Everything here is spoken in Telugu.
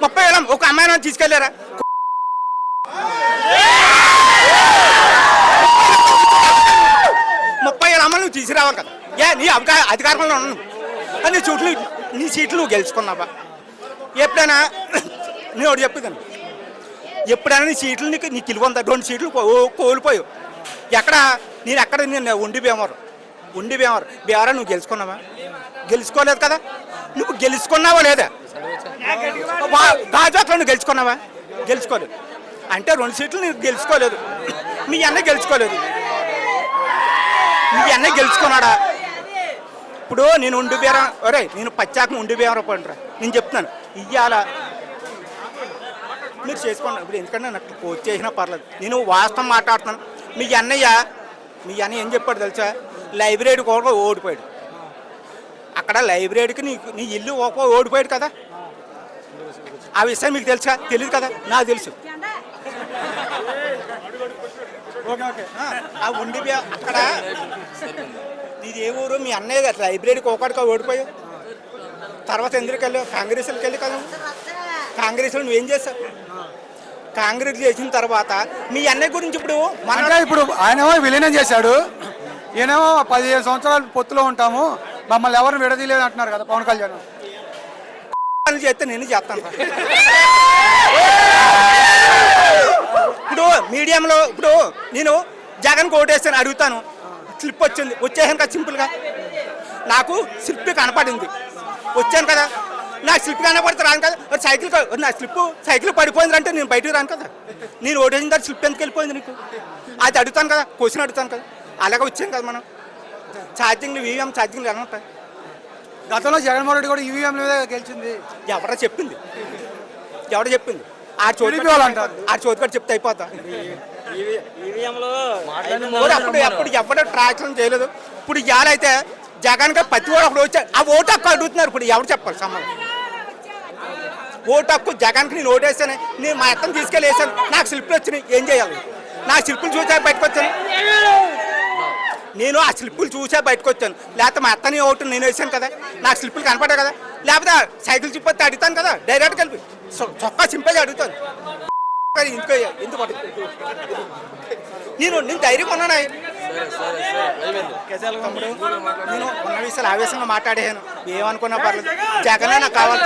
30,000 ఒక అమ్మాయిని తీసుకెళ్లారా? 30,000 అమ్మాయిలు నువ్వు తీసుకురావాలి కదా. నీ అధికారంలో ఉన్నావు నీ సీట్లు నువ్వు గెలుచుకున్నావా? ఎప్పుడైనా నేను ఒకటి చెప్పుదాను, ఎప్పుడైనా నీ సీట్లు నీకు ఇల్లు ఉందా? 2 సీట్లు కోల్పోయావు. నేను ఉండి భీమవరం నువ్వు గెలుచుకున్నావా? గెలుచుకోలేదు కదా. నువ్వు గెలుచుకున్నావా లేదా? గాజువాకలో నువ్వు గెలుచుకున్నావా? గెలుచుకోలేదు. అంటే 2 సీట్లు నీకు గెలుచుకోలేదు. మీ అన్న గెలుచుకున్నాడా? ఇప్పుడు నేను ఉండి బీరం నేను పచ్చాకం ఉండి బీరం పంటరా. నేను చెప్తున్నాను ఇయ్యాల మీరు చేసుకోండి. ఇప్పుడు ఎందుకంటే నాకు కోచ్ చేసినా పర్లేదు, నేను వాస్తవం మాట్లాడుతున్నాను. మీ అన్నయ్య ఏం చెప్పాడు తెలుసా? లైబ్రరీకి కూడా ఓడిపోయాడు. అక్కడ లైబ్రరీకి నీ ఇల్లు ఓడిపోయాడు కదా. ఆ విషయం మీకు తెలుసా? తెలియదు కదా. నాకు తెలుసు. ఆ ఉండి అక్కడ ఇది ఏ ఊరు? మీ అన్నయ్య కదా లైబ్రరీకి ఒకటిగా ఓడిపోయావు. తర్వాత ఎందుకు వెళ్ళావు? కాంగ్రెస్కి వెళ్ళి కదా. కాంగ్రెస్లో నువ్వేం చేస్తావు? కాంగ్రెస్ చేసిన తర్వాత మీ అన్నయ్య గురించి ఇప్పుడు ఆయనేమో విలీనం చేశాడు, ఈయనేమో 15 సంవత్సరాలు పొత్తులో ఉంటాము, మమ్మల్ని ఎవరు విడదీయలేదు అంటున్నారు కదా పవన్ కళ్యాణ్. చేస్తే నేను చేస్తాను. ఇప్పుడు మీడియంలో ఇప్పుడు నేను జగన్ ఓటేస్తాను అడుగుతాను, స్లిప్ వచ్చేసాను కదా. సింపుల్గా నాకు స్లిప్ కనపడింది, వచ్చాను కదా. నాకు స్లిప్ కనపడితే రాను కదా. నా సైకిల్ పడిపోయింది అంటే నేను బయటకు రాను కదా. నేను ఓటేసిన తర్వాత స్లిప్ ఎందుకు వెళ్ళిపోయింది నీకు? అది అడుగుతాను కదా, క్వశ్చన్ అడుగుతాను కదా. అలాగే వచ్చాను కదా. మనం ఛార్జింగ్లు ఈవీఎం ఛార్జింగ్లు ఎలా ఉంటాయి? గతంలో జగన్మోహన్ రెడ్డి కూడా ఈవీఎం మీద గెలిచింది. ఎవడ చెప్పింది? ఆ చోటు చెప్తే అయిపోతా. అప్పుడు ఎవడ ట్రాక్షన్ చేయలేదు. ఇప్పుడు ఇవాళ అయితే జగన్ గారు ప్రతి ఓడు అప్పుడు వచ్చాడు. ఆ ఓటు హక్కు అడుగుతున్నారు. ఇప్పుడు ఎవరు చెప్పాలి సంబంధం? ఓటు హక్కు జగన్కి నేను ఓటేసాను, నేను మా అత్తను తీసుకెళ్ళి వేసాను, నాకు స్లిప్లు వచ్చినాయి, ఏం చేయాలి? నా స్లిప్పులు చూసా బయటకు వచ్చాను. నేను ఆ స్లిప్పులు చూసా బయటకు వచ్చాను. లేకపోతే మా అత్తని ఓటు నేను వేసాను కదా, నాకు స్లిప్పులు కనపడాయి కదా. లేకపోతే సైకిల్ చిప్పొస్తే అడుగుతాను కదా, డైరెక్ట్గా వెళ్ళి చొక్కా చింపేసి అడుగుతాను. ఎందుకు నేను ధైర్యం ఉన్నాను. నేను ఉన్న విషయాలు ఆవేశంగా మాట్లాడేసాను. ఏమనుకున్నా పర్లేదు, జగనే నాకు కావాలి.